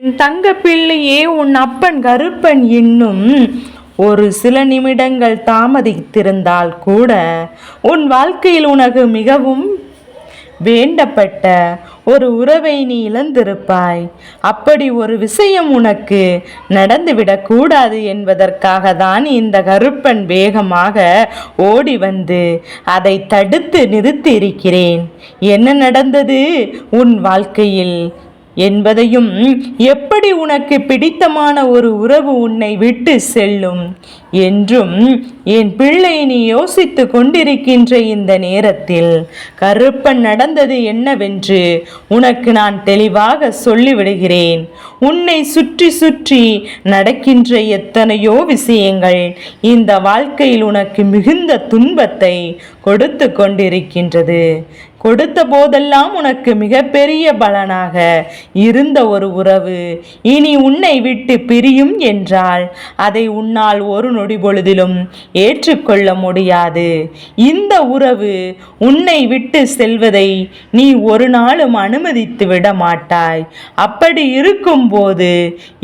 தங்க பிள்ளையே, உன் அப்பன் கருப்பன் இன்னும் ஒரு சில நிமிடங்கள் தாமதித்திருந்தால் கூட உன் வாழ்க்கையில் உனக்கு மிகவும் வேண்டப்பட்ட ஒரு உறவை நீ இழந்திருப்பாய். அப்படி ஒரு விஷயம் உனக்கு நடந்துவிடக்கூடாது என்பதற்காக தான் இந்த கருப்பன் வேகமாக ஓடி வந்து அதை தடுத்து நிறுத்தி இருக்கிறேன். என்ன நடந்தது உன் வாழ்க்கையில் என்பதையும், எப்படி உனக்கு பிடித்தமான ஒரு உறவு உன்னை விட்டு செல்லும் என்றும் என் பிள்ளை நீ யோசித்து கொண்டிருக்கின்ற இந்த நேரத்தில் கருப்பன் நடந்தது என்னவென்று உனக்கு நான் தெளிவாக சொல்லிவிடுகிறேன். உன்னை சுற்றி சுற்றி நடக்கின்ற எத்தனையோ விஷயங்கள் இந்த வாழ்க்கையில் உனக்கு மிகுந்த துன்பத்தை கொடுத்து கொண்டிருக்கின்றது. கொடுத்த போதெல்லாம் உனக்கு மிகப்பெரிய பலனாக இருந்த ஒரு உறவு இனி உன்னை விட்டு பிரியும் என்றால் அதை உன்னால் ஒரு நொடி பொழுதிலும் ஏற்றுக்கொள்ள முடியாது. இந்த உறவு உன்னை விட்டு செல்வதை நீ ஒரு நாளும் அனுமதித்து விட மாட்டாய். அப்படி இருக்கும்போது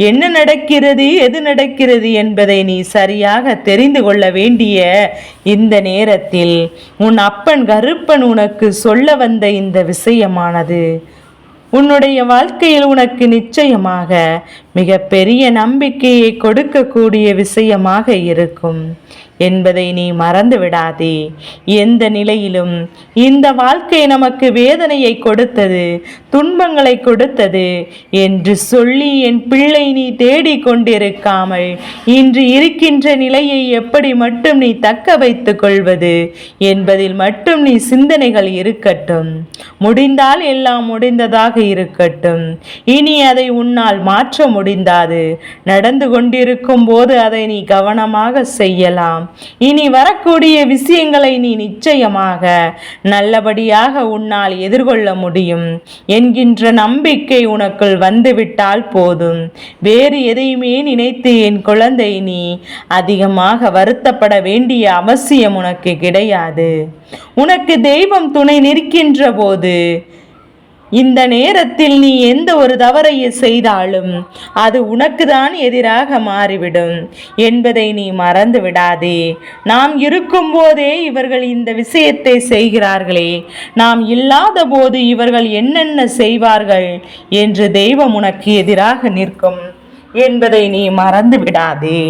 என்ன நடக்கிறது, எது நடக்கிறது என்பதை நீ சரியாக தெரிந்து கொள்ள வேண்டிய இந்த நேரத்தில் உன் அப்பன் கருப்பன் உனக்கு சொல்ல வந்த இந்த விஷயமானது உன்னுடைய வாழ்க்கையில் உனக்கு நிச்சயமாக மிக பெரிய நம்பிக்கையை கொடுக்கக்கூடிய விஷயமாக இருக்கும் என்பதை நீ மறந்து விடாதே. எந்த நிலையிலும் இந்த வாழ்க்கை நமக்கு வேதனையை கொடுத்தது, துன்பங்களை கொடுத்தது என்று சொல்லி என் பிள்ளை நீ தேடிக்கொண்டிருக்காமல் இன்று இருக்கின்ற நிலையை எப்படி மட்டும் நீ தக்க வைத்துக் கொள்வது என்பதில் மட்டும் நீ சிந்தனைகள் இருக்கட்டும். முடிந்தால் எல்லாம் முடிந்ததாக இருக்கட்டும். இனி அதை உன்னால் மாற்ற முடிந்தாது. நடந்து கொண்டிருக்கும் போது அதை நீ கவனமாக செய்யலாம். இனி வரக்கூடிய விஷயங்களை நீ நிச்சயமாக நல்லபடியாக உன்னால் எதிர்கொள்ள முடியும் என்கின்ற நம்பிக்கை உனக்குள் வந்துவிட்டால் போதும். வேறு எதையுமே நினைத்து என் குழந்தை நீ அதிகமாக வருத்தப்பட வேண்டிய அவசியம் உனக்கு கிடையாது. உனக்கு தெய்வம் துணை நிற்கின்ற போது இந்த நேரத்தில் நீ எந்த ஒரு தவறை செய்தாலும் அது உனக்கு தான் எதிராக மாறிவிடும் என்பதை நீ மறந்து விடாதே. நாம் இருக்கும் போதே இவர்கள் இந்த விஷயத்தை செய்கிறார்களே, நாம் இல்லாத போது இவர்கள் என்னென்ன செய்வார்கள் என்று தெய்வம் உனக்கு எதிராக நிற்கும் என்பதை நீ மறந்து விடாதே.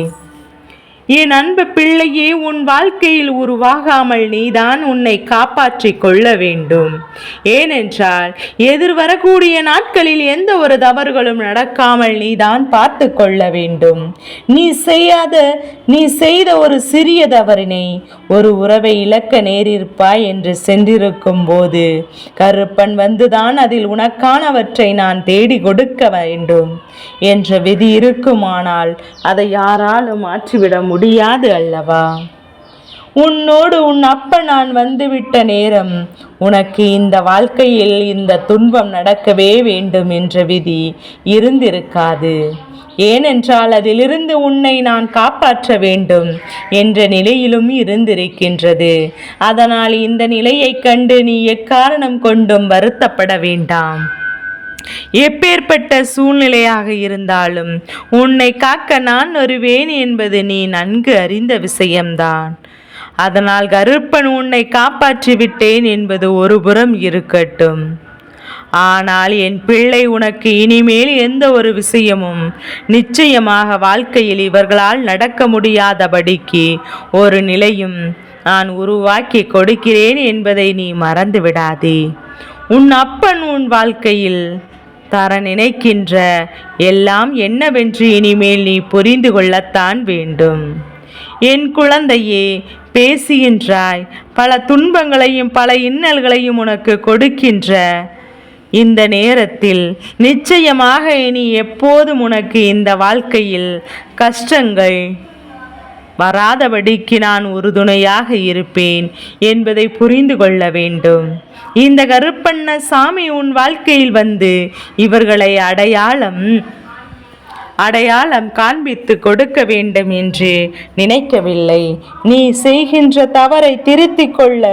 என் அன்பு பிள்ளையே, உன் வாழ்க்கையில் உருவாகாமல் நீதான் உன்னை காப்பாற்றிக் கொள்ள வேண்டும். ஏனென்றால் எதிர்வரக்கூடிய நாட்களில் எந்த ஒரு தவறுகளும் நடக்காமல் நீதான் பார்த்து கொள்ள வேண்டும். நீ செய்த ஒரு சிறிய தவறினை ஒரு உறவை இழக்க நேரிருப்பாய் என்று சென்றிருக்கும் போது கருப்பன் வந்துதான் அதில் உனக்கானவற்றை நான் தேடி கொடுக்க வேண்டும் என்ற விதி இருக்குமானால் அதை யாராலும் மாற்றிவிட முடியாது அல்லவா? உன்னோடு உன் அப்ப நான் வந்துவிட்ட நேரம் உனக்கு இந்த வாழ்க்கையில் இந்த துன்பம் நடக்கவே வேண்டும் என்ற விதி இருந்திருக்காது. ஏனென்றால் அதிலிருந்து உன்னை நான் காப்பாற்ற வேண்டும் என்ற நிலையிலும் இருந்திருக்கின்றது. அதனால் இந்த நிலையை கண்டு நீ எக்காரணம் கொண்டும் வருத்தப்பட வேண்டாம். எப்பேற்பட்ட சூழ்நிலையாக இருந்தாலும் உன்னை காக்க நான் வருவேன் என்பது நீ நன்கு அறிந்த விஷயம்தான். அதனால் கருப்பன் உன்னை காப்பாற்றி விட்டேன் என்பது ஒரு புறம் இருக்கட்டும். ஆனால் என் பிள்ளை, உனக்கு இனிமேல் எந்த ஒரு விஷயமும் நிச்சயமாக வாழ்க்கையில் இவர்களால் நடக்க முடியாதபடிக்கு ஒரு நிலையும் நான் உருவாக்கி கொடுக்கிறேன் என்பதை நீ மறந்து விடாதே. உன் அப்பன் உன் வாழ்க்கையில் தர நினைக்கின்ற எல்லாம் என்னவென்று இனிமேல் நீ புரிந்து கொள்ளத்தான் வேண்டும். என் குழந்தையே, பேசுகின்றாய், பல துன்பங்களையும் பல இன்னல்களையும் உனக்கு கொடுக்கின்ற இந்த நேரத்தில் நிச்சயமாக இனி எப்போதும் உனக்கு இந்த வாழ்க்கையில் கஷ்டங்கள் வராதபடிக்கு நான் உறுதுணையாக இருப்பேன் என்பதை புரிந்து கொள்ள வேண்டும். இந்த கருப்பண்ண சாமி உன் வாழ்க்கையில் வந்து இவர்களை அடையாளம் காண்பித்து கொடுக்க வேண்டும் என்று நினைக்கவில்லை. நீ செய்கின்ற தவறை திருத்திக் கொள்ள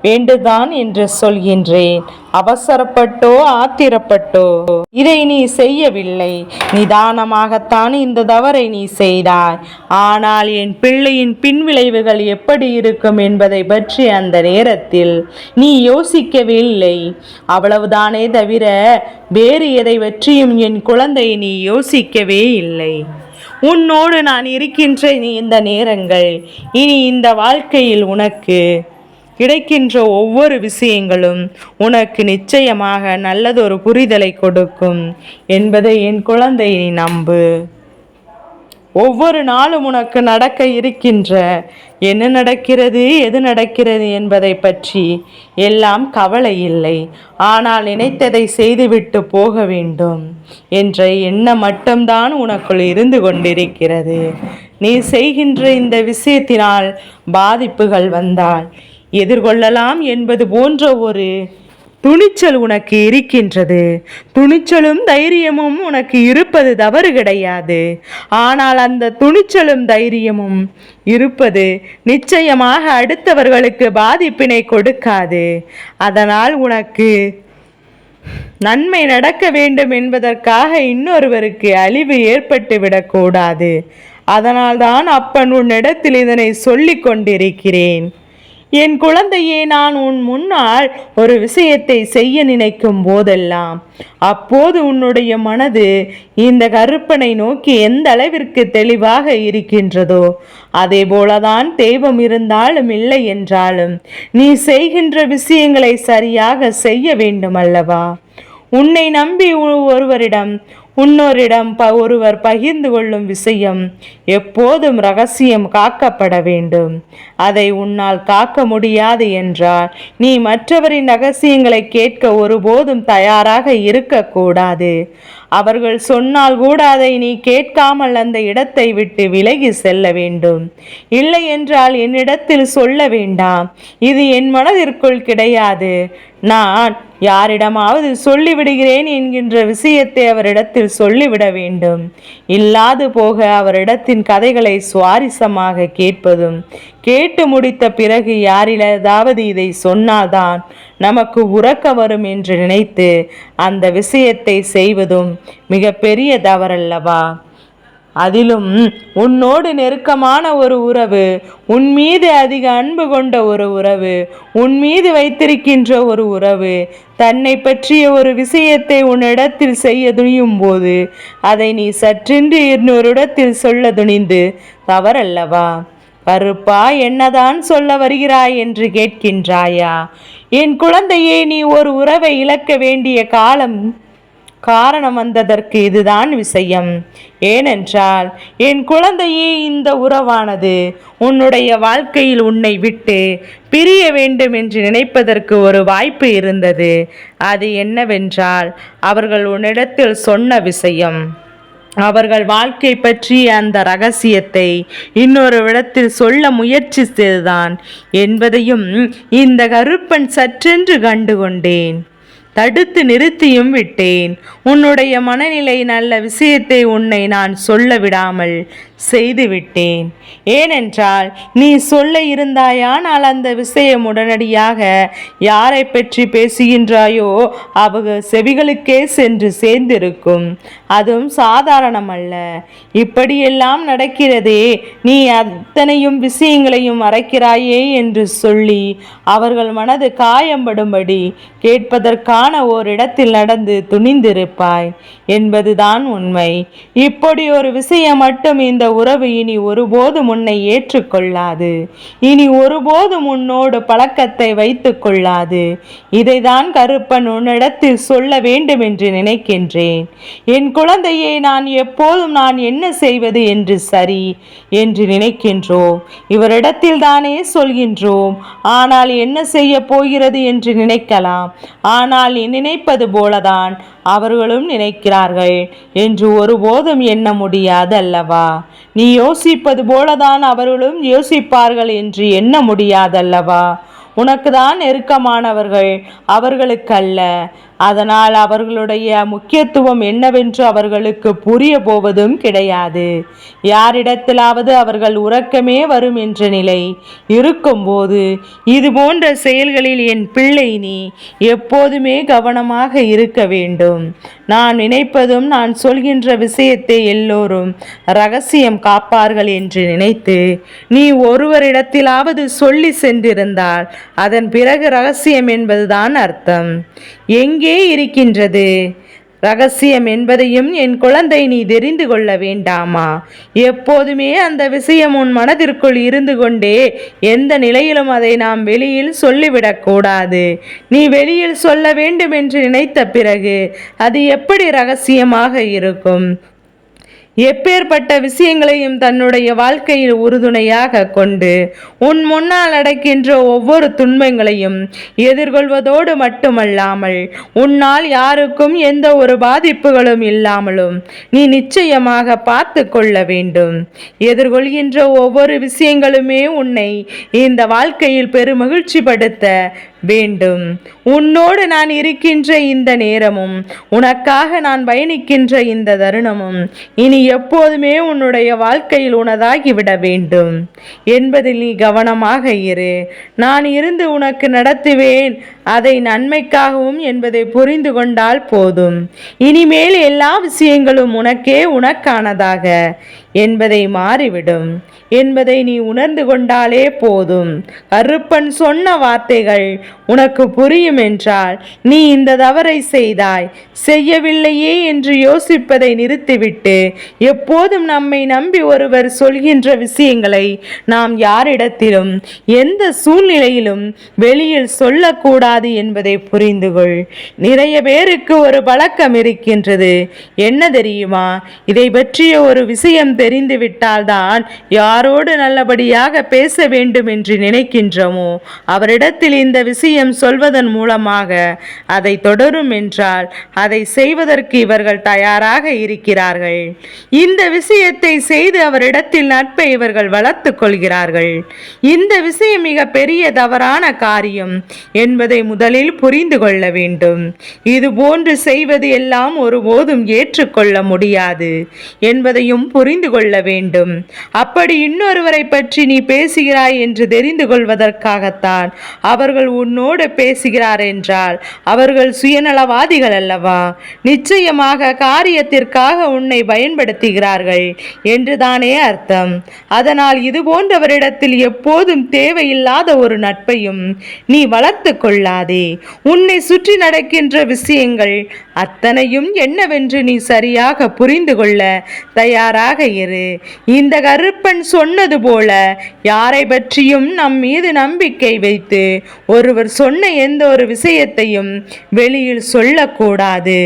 வேண்டுதான் என்று சொல்கின்றேன். அவசரப்பட்டோ ஆத்திரப்பட்டோ இதை நீ செய்யவில்லை. நிதானமாகத்தான் இந்த தவறை நீ செய்தாய். ஆனால் என் பிள்ளையின் பின்விளைவுகள் எப்படி இருக்கும் என்பதை பற்றி அந்த நேரத்தில் நீ யோசிக்கவே இல்லை. அவ்வளவுதானே தவிர வேறு எதை பற்றியும் என் குழந்தை நீ யோசிக்கவே இல்லை. உன்னோடு நான் இருக்கின்ற இந்த நேரங்கள், இனி இந்த வாழ்க்கையில் உனக்கு கிடைக்கின்ற ஒவ்வொரு விஷயங்களும் உனக்கு நிச்சயமாக நல்லதொரு புரிதலை கொடுக்கும் என்பதை என் குழந்தை நீ நம்பு. ஒவ்வொரு நாளும் உனக்கு நடக்க இருக்கின்ற என்ன நடக்கிறது, எது நடக்கிறது என்பதை பற்றி எல்லாம் கவலை இல்லை. ஆனால் நினைத்ததை செய்துவிட்டு போக வேண்டும் என்ற எண்ணம் மட்டும்தான் உனக்குள் இருந்து கொண்டிருக்கிறது. நீ செய்கின்ற இந்த விஷயத்தினால் பாதிப்புகள் வந்தால் எதிர்கொள்ளலாம் என்பது போன்ற ஒரு துணிச்சல் உனக்கு இருக்கின்றது. துணிச்சலும் தைரியமும் உனக்கு இருப்பது தவறு கிடையாது. ஆனால் அந்த துணிச்சலும் தைரியமும் இருப்பது நிச்சயமாக அடுத்தவர்களுக்கு பாதிப்பினை கொடுக்காது. அதனால் உனக்கு நன்மை நடக்க வேண்டும் என்பதற்காக இன்னொருவருக்கு அழிவு ஏற்பட்டு விடக்கூடாது. அதனால்தான் அப்பன் உன்னிடத்தில் இதனை சொல்லிக் கொண்டிருக்கிறேன். என் குழந்தையே, நான் உன் முன்னால் ஒரு விஷயத்தை செய்ய நினைக்கும் போதெல்லாம் அப்போது உன்னுடைய மனது இந்த கருப்பனை நோக்கி எந்த அளவிற்கு தெளிவாக இருக்கின்றதோ அதே போலதான் தெய்வம் இருந்தாலும் இல்லை என்றாலும் நீ செய்கின்ற விஷயங்களை சரியாக செய்ய வேண்டும் அல்லவா? உன்னை நம்பி ஒருவர் பகிர்ந்து கொள்ளும் விஷயம் எப்போதும் ரகசியம் காக்கப்பட வேண்டும். அதை உன்னால் காக்க முடியாது என்றால் நீ மற்றவரின் ரகசியங்களை கேட்க ஒருபோதும் தயாராக இருக்கக்கூடாது. அவர்கள் சொன்னால் கூட அதை நீ கேட்காமல் அந்த இடத்தை விட்டு விலகி செல்ல வேண்டும். இல்லை என்றால் என்னிடத்தில் சொல்ல வேண்டாம். இது என் மனதிற்குள் கிடையாது. நான் யாரிடமாவது சொல்லிவிடுகிறேன் என்கின்ற விஷயத்தை அவரிடத்தில் சொல்லிவிட வேண்டும். இல்லாது போக அவரிடத்தின் கதைகளை சுவாரஸ்யமாக கேட்பதும், கேட்டு முடித்த பிறகு யாரிலாவது இதை சொன்னால்தான் நமக்கு உறக்க வரும் என்று நினைத்து அந்த விஷயத்தை செய்வதும் மிக பெரிய தவறல்லவா? அதிலும் உன்னோடு நெருக்கமான ஒரு உறவு, உன் மீது அதிக அன்பு கொண்ட ஒரு உறவு, உன் மீது வைத்திருக்கின்ற ஒரு உறவு தன்னை பற்றிய ஒரு விஷயத்தை உன்னிடத்தில் செய்ய துணியும் போது அதை நீ சற்றென்று இன்னொருடத்தில் சொல்ல துணிந்து தவறல்லவா? கருப்பா, என்னதான் சொல்ல வருகிறாய் என்று கேட்கின்றாயா? என் குழந்தையே, நீ ஒரு உறவை இழக்க வேண்டிய காரணம் வந்ததற்கு இதுதான் விஷயம். ஏனென்றால் என் குழந்தையே, இந்த உறவானது உன்னுடைய வாழ்க்கையில் உன்னை விட்டு பிரிய வேண்டும் என்று நினைப்பதற்கு ஒரு வாய்ப்பு இருந்தது. அது என்னவென்றால் அவர்கள் உன்னிடத்தில் சொன்ன விஷயம். அவர்கள் வாழ்க்கை பற்றிய அந்த ரகசியத்தை இன்னொரு இடத்தில் சொல்ல முயற்சித்ததுதான் என்பதையும் இந்த கருப்பன் சற்றென்று கண்டுகொண்டேன். தடுத்து நிறுத்தியும் விட்டேன். உன்னுடைய மனநிலை நல்ல விஷயத்தை உன்னை நான் சொல்ல விடாமல் செய்துவிட்டேன். ஏனென்றால் நீ சொல்ல இருந்தாயானால் அந்த விஷயம் உடனடியாக யாரை பற்றி பேசுகின்றாயோ அவங்க செவிகளுக்கே சென்று சேர்ந்திருக்கும். அதுவும் சாதாரணமல்ல. இப்படியெல்லாம் நடக்கிறதே, நீ அத்தனையும் விஷயங்களையும் மறைக்கிறாயே என்று சொல்லி அவர்கள் மனது காயம்படும்படி கேட்பதற்கான ஓரிடத்தில் நடந்து துணிந்திருப்பாய் என்பதுதான் உண்மை. இப்படி ஒரு விஷயம் மட்டும் இந்த உறவு இனி ஒருபோதும் உன்னை ஏற்றுக்கொள்ளாது. இனி ஒருபோதும் உன்னோடு பழக்கத்தை வைத்துக் கொள்ளாது. இதைதான் கருப்பன் உன்னிடத்தில் சொல்ல வேண்டும் என்று நினைக்கின்றேன். என் குழந்தையை, நான் எப்போதும் நான் என்ன செய்வது என்று சரி என்று நினைக்கின்றோம். இவரிடத்தில் தானே சொல்கின்றோம். ஆனால் என்ன செய்ய போகிறது என்று நினைக்கலாம். ஆனால் நினைப்பது போலதான் அவர்களும் நினைக்கிறார்கள் என்று ஒருபோதும் எண்ண முடியாது அல்லவா? நீ யோசிப்பது போலதான் அவர்களும் யோசிப்பார்கள் என்று எண்ண முடியாதல்லவா? உனக்கு தான் நெருக்கமானவர்கள், அவர்களுக்கு அல்ல. அதனால் அவர்களுடைய முக்கியத்துவம் என்னவென்று அவர்களுக்கு புரிய போவதும் கிடையாது. யாரிடத்திலாவது அவர்கள் உறக்கமே வரும் என்ற நிலை இருக்கும்போது இது போன்ற செயல்களில் என் பிள்ளை நீ எப்போதுமே கவனமாக இருக்க வேண்டும். நான் நினைப்பதும் நான் சொல்கின்ற விஷயத்தை எல்லோரும் ரகசியம் காப்பார்கள் என்று நினைத்து நீ ஒருவரிடத்திலாவது சொல்லி சென்றிருந்தால் அதன் பிறகு ரகசியம் என்பதுதான் அர்த்தம். எங்கே இருக்கின்றது ரகசியம் என்பதையும் என் குழந்தை நீ தெரிந்து கொள்ள வேண்டாமா? எப்போதுமே அந்த விஷயம் உன் மனதிற்குள் இருந்து கொண்டே எந்த நிலையிலும் அதை நாம் வெளியில் சொல்லிவிடக்கூடாது. நீ வெளியில் சொல்ல வேண்டும் என்று நினைத்த பிறகு அது எப்படி ரகசியமாக இருக்கும்? எப்பேற்பட்ட விஷயங்களையும் தன்னுடைய வாழ்க்கையில் உறுதுணையாக கொண்டு உன் முன்னால் அடைக்கின்ற ஒவ்வொரு துன்பங்களையும் எதிர்கொள்வதோடு மட்டுமல்லாமல் உன்னால் யாருக்கும் எந்த ஒரு பாதிப்புகளும் இல்லாமலும் நீ நிச்சயமாக பார்த்து கொள்ள வேண்டும். எதிர்கொள்கின்ற ஒவ்வொரு விஷயங்களுமே உன்னை இந்த வாழ்க்கையில் பெருமகிழ்ச்சி படுத்த வேண்டும். உன்னோடு நான் இருக்கின்ற இந்த நேரமும் உனக்காக நான் பயணிக்கின்ற இந்த தருணமும் இனி எப்போதுமே உன்னுடைய வாழ்க்கையில் உனதாகிவிட வேண்டும் என்பதில் நீ கவனமாக இரு. நான் இருந்து உனக்கு நடத்துவேன், அதை நன்மைக்காகவும் என்பதை புரிந்து கொண்டால் போதும். இனிமேல் எல்லா விஷயங்களும் உனக்கானதாக என்பதை மாறிவிடும் என்பதை நீ உணர்ந்து கொண்டாலே போதும். கருப்பன் சொன்ன வார்த்தைகள் உனக்கு புரியும் என்றால் நீ இந்த தவறை செய்யவில்லையே என்று யோசிப்பதை நிறுத்திவிட்டு எப்போதும் நம்மை நம்பி ஒருவர் சொல்கின்ற விஷயங்களை நாம் யாரிடத்திலும் எந்த சூழ்நிலையிலும் வெளியில் சொல்லக்கூடாது என்பதை புரிந்து கொள். நிறைய பேருக்கு ஒரு பழக்கம் இருக்கின்றது. என்ன தெரியுமா? இதை பற்றிய ஒரு விஷயம் தெரிந்துவிட்டால்தான் யாரோடு நல்லபடியாக பேச வேண்டும் என்று நினைக்கின்றோமோ அவரிடத்தில் இந்த விஷயம் சொல்வதன் மூலமாக அதை தொடரும் என்றால் அதை செய்வதற்கு இவர்கள் தயாராக இருக்கிறார்கள். இந்த விஷயத்தை செய்து அவரிடத்தில் நட்பை இவர்கள் வளர்த்து கொள்கிறார்கள். இந்த விஷயம் மிக பெரிய தவறான காரியம் என்பதை முதலில் புரிந்து கொள்ள வேண்டும். இது போன்று செய்வது எல்லாம் ஒருபோதும் ஏற்றுக்கொள்ள முடியாது என்பதையும் புரிந்து கொள்ள வேண்டும். அப்படி இன்னொருவரை பற்றி நீ பேசுகிறாய் என்று தெரிந்து கொள்வதற்காகத்தான் அவர்கள் உன்னோடு பேசுகிறார் என்றால் அவர்கள் சுயநலவாதிகள் அல்லவா? நிச்சயமாக காரியத்திற்காக உன்னை பயன்படுத்துகிறார்கள் என்றுதானே அர்த்தம். அதனால் இது போன்றவரிடத்தில் எப்போதும் தேவையில்லாத ஒரு நட்பையும் நீ வளர்த்து கொள்ளாதே. உன்னை சுற்றி நடக்கின்ற விஷயங்கள் அத்தனையும் என்னவென்று நீ சரியாக புரிந்து கொள்ள தயாராக இரு. இந்த கருப்பன் சொன்னது போல யாரை பற்றியும் நம் மீது நம்பிக்கை வைத்து ஒருவர் சொன்ன எந்த ஒரு விஷயத்தையும் வெளியில் சொல்லக்கூடாது.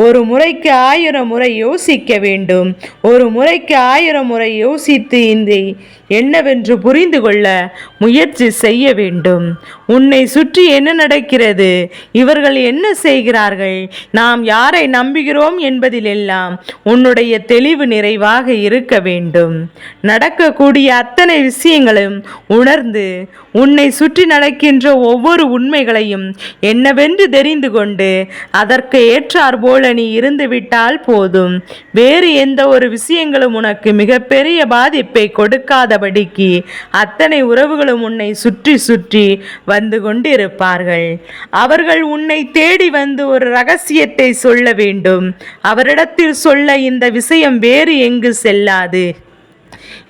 ஒரு முறைக்கு 1000 முறை யோசிக்க வேண்டும். ஒரு முறைக்கு 1000 முறை யோசித்து இந்த என்னவென்று புரிந்து கொள்ள முயற்சி செய்ய வேண்டும். உன்னை சுற்றி என்ன நடக்கிறது, இவர்கள் என்ன செய்கிறார்கள், நாம் யாரை நம்புகிறோம் என்பதிலெல்லாம் உன்னுடைய தெளிவு நிறைவாக இருக்க வேண்டும். நடக்கக்கூடிய அத்தனை விஷயங்களும் உணர்ந்து உன்னை சுற்றி நடக்கின்ற ஒவ்வொரு உண்மைகளையும் என்னவென்று தெரிந்து கொண்டு அதற்கு ஏற்றார் போல நீ இருந்துவிட்டால் போதும். வேறு எந்த ஒரு விஷயங்களும் உனக்கு மிகப்பெரிய பாதிப்பை கொடுக்காதபடிக்கு அத்தனை உறவுகளும் உன்னை சுற்றி சுற்றி வந்து கொண்டிருப்பார்கள். அவர்கள் உன்னை தேடி வந்து ஒரு ரகசியத்தை சொல்ல வேண்டும். அவரிடத்தில் சொல்ல இந்த விஷயம் வேறு எங்கு செல்லாது.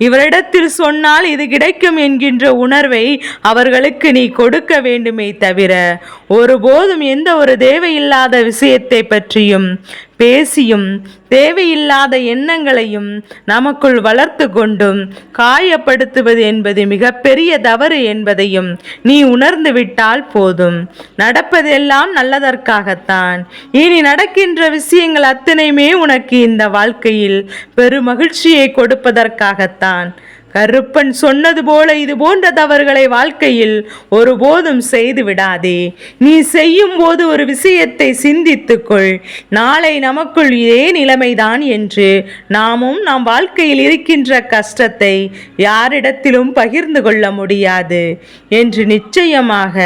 இவரிடத்தில் சொன்னால் இது கிடைக்கும் என்கின்ற உணர்வை அவர்களுக்கு நீ கொடுக்க வேண்டுமே தவிர ஒருபோதும் எந்த ஒரு தேவையில்லாத விஷயத்தை பற்றியும் பேசியும் தேவையில்லாத எண்ணங்களையும் நமக்குள் வளர்த்து கொண்டும் காயப்படுத்துவது என்பது மிகப்பெரிய தவறு என்பதையும் நீ உணர்ந்து விட்டால் போதும். நடப்பதெல்லாம் நல்லதற்காகத்தான். இனி நடக்கின்ற விஷயங்கள் அத்தனையுமே உனக்கு இந்த வாழ்க்கையில் பெருமகிழ்ச்சியை கொடுப்பதற்காகத்தான். கருப்பன் சொன்னது போல இது போன்ற தவறுகளை வாழ்க்கையில் ஒருபோதும் செய்து விடாதே. நீ செய்யும் போது ஒரு விஷயத்தை சிந்தித்துக்கொள். நாளை நமக்குள் இதே நிலைமைதான் என்று நாமும் நம் வாழ்க்கையில் இருக்கின்ற கஷ்டத்தை யாரிடத்திலும் பகிர்ந்து கொள்ள முடியாது என்று நிச்சயமாக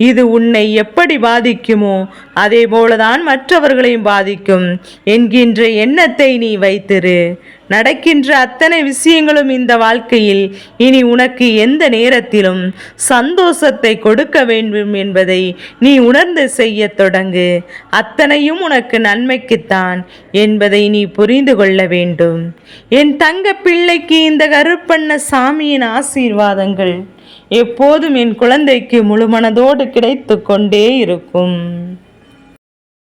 இது உன்னை எப்படி பாதிக்குமோ அதே போலதான் மற்றவர்களையும் பாதிக்கும் என்கின்ற எண்ணத்தை நீ வைத்திரு. நடக்கின்ற அத்தனை விஷயங்களும் இந்த வாழ்க்கையில் இனி உனக்கு எந்த நேரத்திலும் சந்தோஷத்தை கொடுக்க வேண்டும் என்பதை நீ உணர்ந்து செய்ய தொடங்கு. அத்தனையும் உனக்கு நன்மைக்குத்தான் என்பதை நீ புரிந்து கொள்ள வேண்டும். என் தங்க பிள்ளைக்கு இந்த கருப்பண்ண சாமியின் ஆசீர்வாதங்கள் எப்போதும் என் குழந்தைக்கு முழுமனதோடு கிடைத்து கொண்டே இருக்கும்.